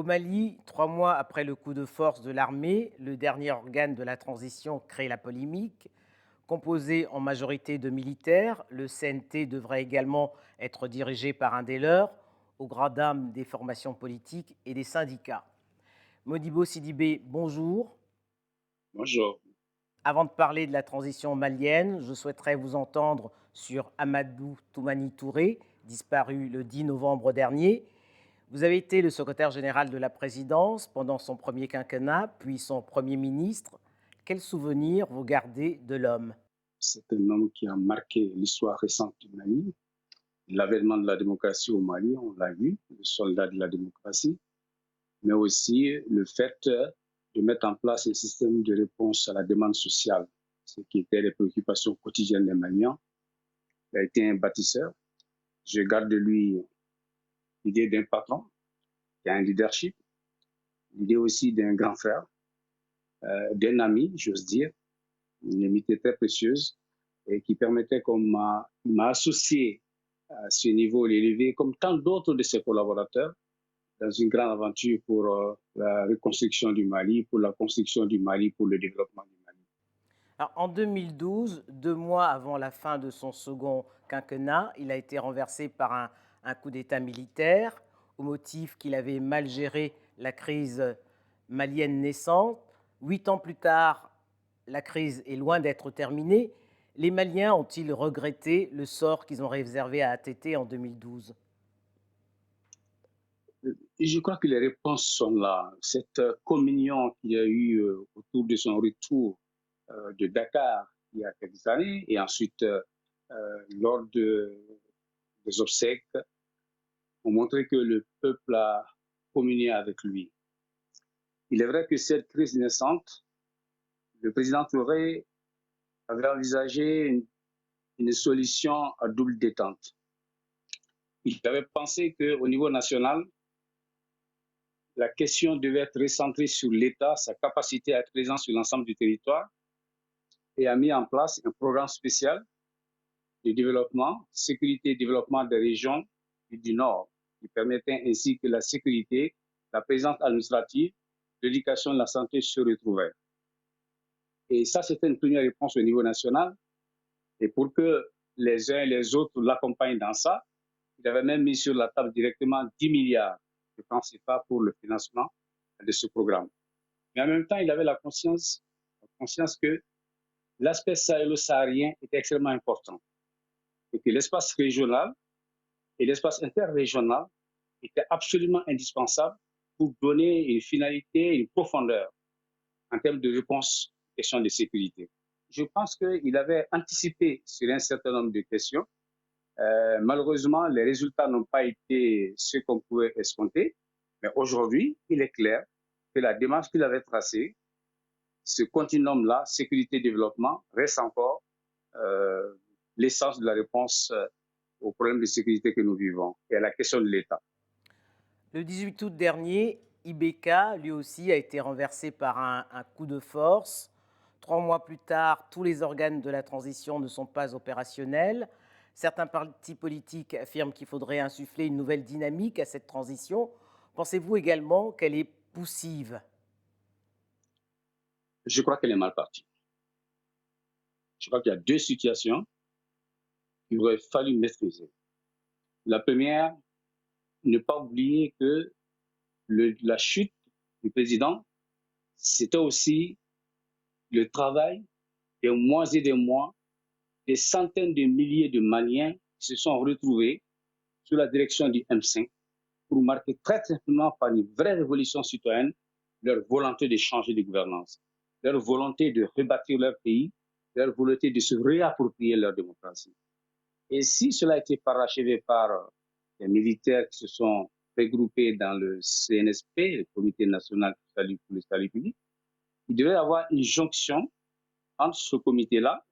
Au Mali, 3 mois après le coup de force de l'armée, le dernier organe de la transition crée la polémique. Composé en majorité de militaires, le CNT devrait également être dirigé par un des leurs, au gradin des formations politiques et des syndicats. Modibo Sidibé, bonjour. Bonjour. Avant de parler de la transition malienne, je souhaiterais vous entendre sur Amadou Toumani Touré, disparu le 10 novembre dernier. Vous avez été le secrétaire général de la présidence pendant son premier quinquennat, puis son premier ministre. Quels souvenirs vous gardez de l'homme? C'est un homme qui a marqué l'histoire récente du Mali. L'avènement de la démocratie au Mali, on l'a vu, le soldat de la démocratie, mais aussi le fait de mettre en place un système de réponse à la demande sociale, ce qui était les préoccupations quotidiennes des Maliens. Il a été un bâtisseur. Je garde de lui l'idée d'un patron qui a un leadership, l'idée aussi d'un grand frère, d'un ami, j'ose dire, une amitié très précieuse et qui permettait il m'a associé à ce niveau élevé, comme tant d'autres de ses collaborateurs, dans une grande aventure pour la reconstruction du Mali, pour la construction du Mali, pour le développement du Mali. Alors, en 2012, 2 mois avant la fin de son second quinquennat, il a été renversé par un coup d'État militaire au motif qu'il avait mal géré la crise malienne naissante. 8 ans plus tard, la crise est loin d'être terminée. Les Maliens ont-ils regretté le sort qu'ils ont réservé à ATT en 2012? Et je crois que les réponses sont là. Cette communion qu'il y a eu autour de son retour de Dakar il y a quelques années, et ensuite lors des obsèques, ont montré que le peuple a communié avec lui. Il est vrai que cette crise naissante, le président Touré avait envisagé une solution à double détente. Il avait pensé qu'au niveau national, la question devait être recentrée sur l'État, sa capacité à être présent sur l'ensemble du territoire, et a mis en place un programme spécial de développement, sécurité et développement des régions du Nord, qui permettait ainsi que la sécurité, la présence administrative, l'éducation et la santé se retrouvaient. Et ça, c'était une première réponse au niveau national. Et pour que les uns et les autres l'accompagnent dans ça, il avait même mis sur la table directement 10 milliards de francs CFA pour le financement de ce programme. Mais en même temps, il avait la conscience que l'aspect sahélo-saharien était extrêmement important et que l'espace régional et l'espace interrégional étaient absolument indispensables pour donner une finalité, une profondeur en termes de réponse aux questions de sécurité. Je pense qu'il avait anticipé sur un certain nombre de questions. Malheureusement, les résultats n'ont pas été ce qu'on pouvait escompter, mais aujourd'hui, il est clair que la démarche qu'il avait tracée, ce continuum-là, sécurité-développement, reste encore euh, l'essence de la réponse aux problèmes de sécurité que nous vivons et à la question de l'État. Le 18 août dernier, Ibeka, lui aussi, a été renversé par un coup de force. 3 mois plus tard, tous les organes de la transition ne sont pas opérationnels. Certains partis politiques affirment qu'il faudrait insuffler une nouvelle dynamique à cette transition. Pensez-vous également qu'elle est poussive? Je crois qu'elle est mal partie. Je crois qu'il y a deux situations qu'il aurait fallu maîtriser. La première, ne pas oublier que la chute du président, c'était aussi le travail des mois et des mois, des centaines de milliers de Maliens qui se sont retrouvés sous la direction du M5 pour marquer très simplement par une vraie révolution citoyenne leur volonté de changer de gouvernance, leur volonté de rebâtir leur pays, leur volonté de se réapproprier leur démocratie. Et si cela a été parachevé par les militaires qui se sont regroupés dans le CNSP, le Comité national pour le salut public, il devait y avoir une jonction entre ce comité-là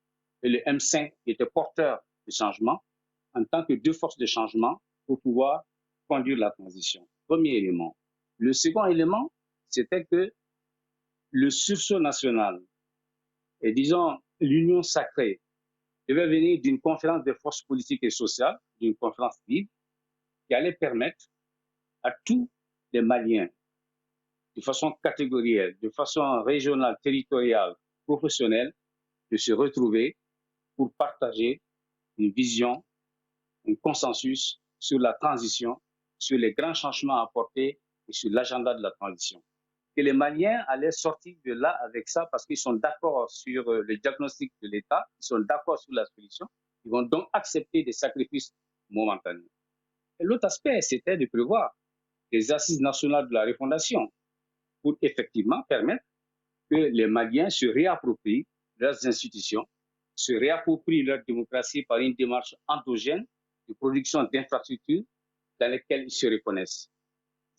et le M5 qui était porteur de changement en tant que deux forces de changement pour pouvoir conduire la transition. Premier élément. Le second élément, c'était que le sursaut national et disons l'union sacrée devait venir d'une conférence des forces politiques et sociales, d'une conférence libre qui allait permettre à tous les Maliens de façon catégorielle, de façon régionale, territoriale, professionnelle, de se retrouver pour partager une vision, un consensus sur la transition, sur les grands changements à apporter et sur l'agenda de la transition. Et les Maliens allaient sortir de là avec ça parce qu'ils sont d'accord sur le diagnostic de l'État, ils sont d'accord sur la solution, ils vont donc accepter des sacrifices momentanés. Et l'autre aspect, c'était de prévoir des assises nationales de la refondation pour effectivement permettre que les Maliens se réapproprient leurs institutions, se réapproprient leur démocratie par une démarche endogène de production d'infrastructures dans lesquelles ils se reconnaissent.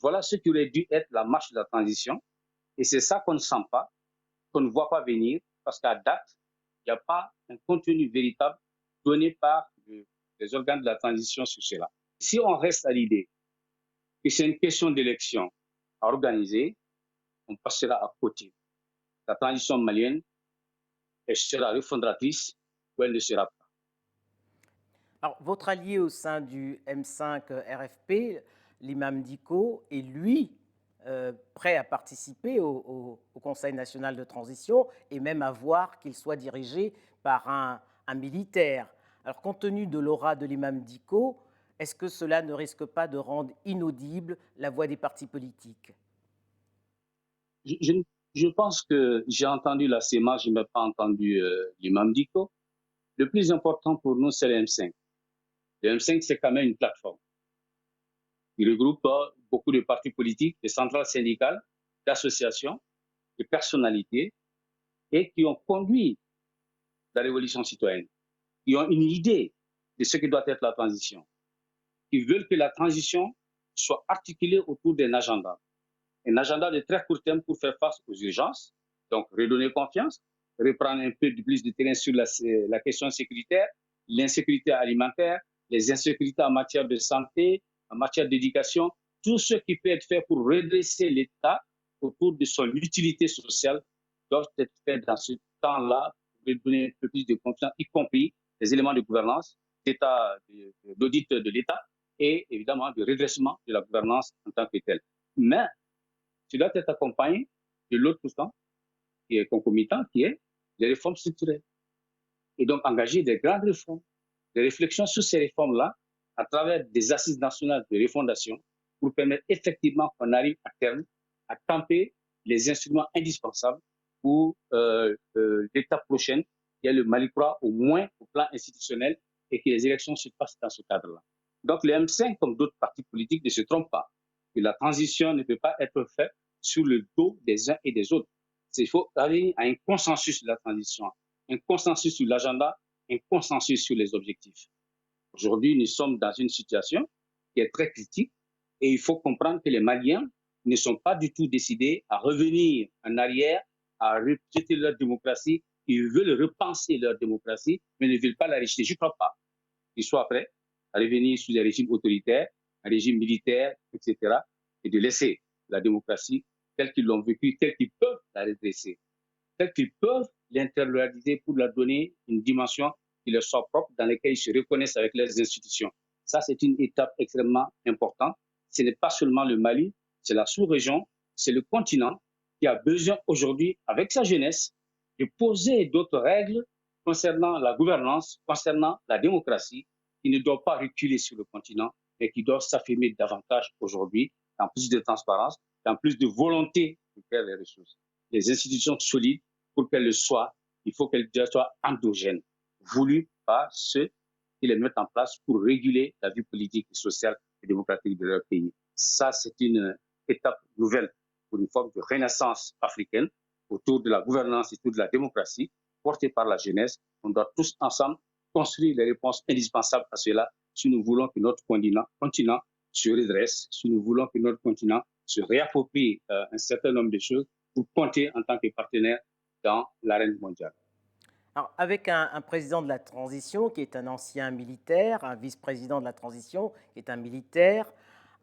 Voilà ce qui aurait dû être la marche de la transition. Et c'est ça qu'on ne sent pas, qu'on ne voit pas venir, parce qu'à date, il n'y a pas un contenu véritable donné par les organes de la transition sur cela. Si on reste à l'idée que c'est une question d'élection à organiser, on passera à côté. La transition malienne, elle sera refondatrice ou elle ne sera pas. Alors, votre allié au sein du M5 RFP, l'imam Dicko, est lui prêt à participer au Conseil national de transition et même à voir qu'il soit dirigé par un militaire. Alors, compte tenu de l'aura de l'imam Dicko, est-ce que cela ne risque pas de rendre inaudible la voix des partis politiques? Je, je, je pense que j'ai entendu la CEMA, je n'ai pas entendu l'imam Dicko. Le plus important pour nous, c'est le M5. Le M5, c'est quand même une plateforme. Il regroupe beaucoup de partis politiques, de centrales syndicales, d'associations, de personnalités et qui ont conduit la révolution citoyenne, qui ont une idée de ce que doit être la transition, qui veulent que la transition soit articulée autour d'un agenda. Un agenda de très court terme pour faire face aux urgences, donc redonner confiance, reprendre un peu plus de terrain sur la question sécuritaire, l'insécurité alimentaire, les insécurités en matière de santé, en matière d'éducation, tout ce qui peut être fait pour redresser l'État autour de son utilité sociale doit être fait dans ce temps-là pour redonner un peu plus de confiance, y compris les éléments de gouvernance, d'audit de l'État et évidemment de redressement de la gouvernance en tant que telle. Mais tu dois être accompagné de l'autre pourcent qui est concomitant, qui est les réformes structurelles. Et donc engager des grandes réformes, des réflexions sur ces réformes-là à travers des assises nationales de refondation pour permettre effectivement qu'on arrive à terme à camper les instruments indispensables pour l'étape prochaine, qui est le Mali croit au moins au plan institutionnel et que les élections se passent dans ce cadre-là. Donc le M5, comme d'autres partis politiques, ne se trompent pas. Que la transition ne peut pas être faite sur le dos des uns et des autres. Il faut arriver à un consensus sur la transition, un consensus sur l'agenda, un consensus sur les objectifs. Aujourd'hui, nous sommes dans une situation qui est très critique et il faut comprendre que les Maliens ne sont pas du tout décidés à revenir en arrière, à rejeter leur démocratie. Ils veulent repenser leur démocratie, mais ne veulent pas la rejeter. Je ne crois pas qu'ils soient prêts à revenir sur les régimes autoritaires, un régime militaire, etc., et de laisser la démocratie telle qu'ils l'ont vécue, telle qu'ils peuvent la redresser, telle qu'ils peuvent l'intérioriser pour leur donner une dimension qui leur soit propre, dans laquelle ils se reconnaissent avec leurs institutions. Ça, c'est une étape extrêmement importante. Ce n'est pas seulement le Mali, c'est la sous-région, c'est le continent qui a besoin aujourd'hui, avec sa jeunesse, de poser d'autres règles concernant la gouvernance, concernant la démocratie, qui ne doivent pas reculer sur le continent, mais qui doivent s'affirmer davantage aujourd'hui, dans plus de transparence, dans plus de volonté de faire les ressources. Les institutions solides, pour qu'elles le soient, il faut qu'elles soient endogènes, voulues par ceux qui les mettent en place pour réguler la vie politique, sociale et démocratique de leur pays. Ça, c'est une étape nouvelle pour une forme de renaissance africaine autour de la gouvernance et autour de la démocratie, portée par la jeunesse. On doit tous ensemble construire les réponses indispensables à cela si nous voulons que notre continent se redresse, si nous voulons que notre continent se réapproprie un certain nombre de choses pour compter en tant que partenaire dans l'arène mondiale. Alors, avec un président de la transition qui est un ancien militaire, un vice-président de la transition qui est un militaire,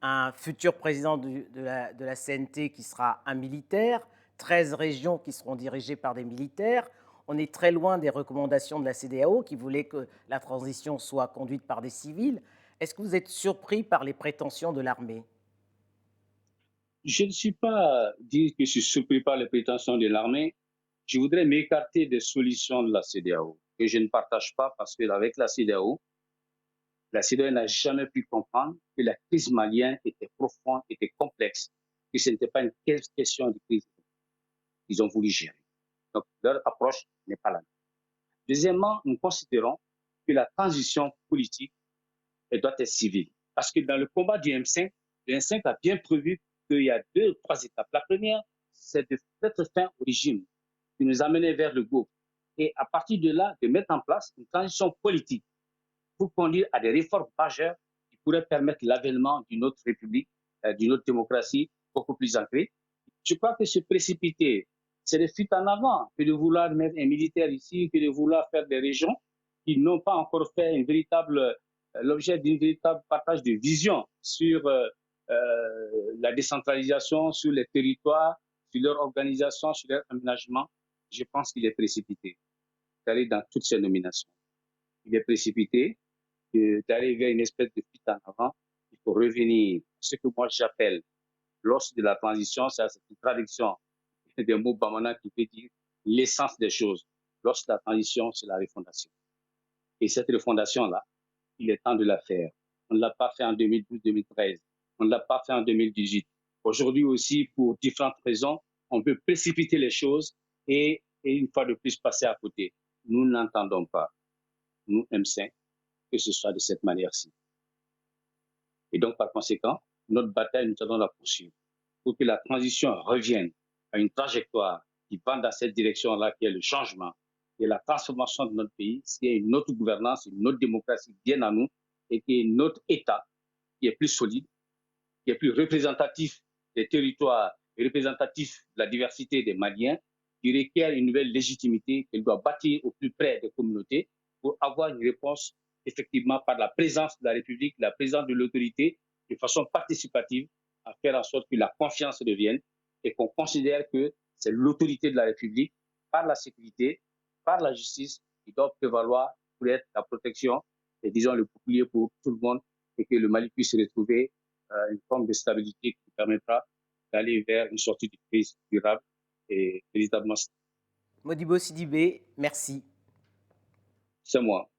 un futur président de la CNT qui sera un militaire, 13 régions qui seront dirigées par des militaires. On est très loin des recommandations de la CEDEAO qui voulait que la transition soit conduite par des civils. Est-ce que vous êtes surpris par les prétentions de l'armée? Je ne suis pas dire que je suis surpris par les prétentions de l'armée. Je voudrais m'écarter des solutions de la CEDEAO que je ne partage pas parce qu'avec la CEDEAO n'a jamais pu comprendre que la crise malienne était profonde, était complexe, que ce n'était pas une question de crise qu'ils ont voulu gérer. Donc, leur approche n'est pas la même. Deuxièmement, nous considérons que la transition politique elle doit être civile. Parce que dans le combat du M5, le M5 a bien prévu qu'il y a deux ou trois étapes. La première, c'est de mettre fin au régime qui nous amenait vers le gouvernement. Et à partir de là, de mettre en place une transition politique pour conduire à des réformes majeures qui pourraient permettre l'avènement d'une autre république, d'une autre démocratie beaucoup plus ancrée. Je crois que se précipiter, c'est de fuite en avant que de vouloir mettre un militaire ici, que de vouloir faire des régions qui n'ont pas encore fait l'objet d'un véritable partage de vision sur la décentralisation, sur les territoires, sur leur organisation, sur leur aménagement. Je pense qu'il est précipité d'aller dans toutes ces nominations. Il est précipité d'aller vers une espèce de fuite en avant. Il faut revenir, ce que moi j'appelle, lors de la transition, c'est une traduction des mots Bamana qui veut dire l'essence des choses. Lorsque la transition, c'est la refondation. Et cette refondation-là, il est temps de la faire. On ne l'a pas fait en 2012-2013. On ne l'a pas fait en 2018. Aujourd'hui aussi, pour différentes raisons, on peut précipiter les choses et une fois de plus passer à côté. Nous n'entendons pas, nous, M5, que ce soit de cette manière-ci. Et donc, par conséquent, notre bataille, nous allons la poursuivre pour que la transition revienne à une trajectoire qui va dans cette direction-là, qui est le changement et la transformation de notre pays, qui est une autre gouvernance, une autre démocratie bien à nous et qui est notre État qui est plus solide, qui est plus représentatif des territoires et représentatif de la diversité des Maliens, qui requiert une nouvelle légitimité qu'elle doit bâtir au plus près des communautés pour avoir une réponse effectivement par la présence de la République, la présence de l'autorité, de façon participative, à faire en sorte que la confiance revienne et qu'on considère que c'est l'autorité de la République, par la sécurité, par la justice, qui doit prévaloir pour être la protection et, disons, le bouclier pour tout le monde et que le Mali puisse retrouver une forme de stabilité qui permettra d'aller vers une sortie de crise durable et véritablement. Modibo Sidibé, merci. C'est moi.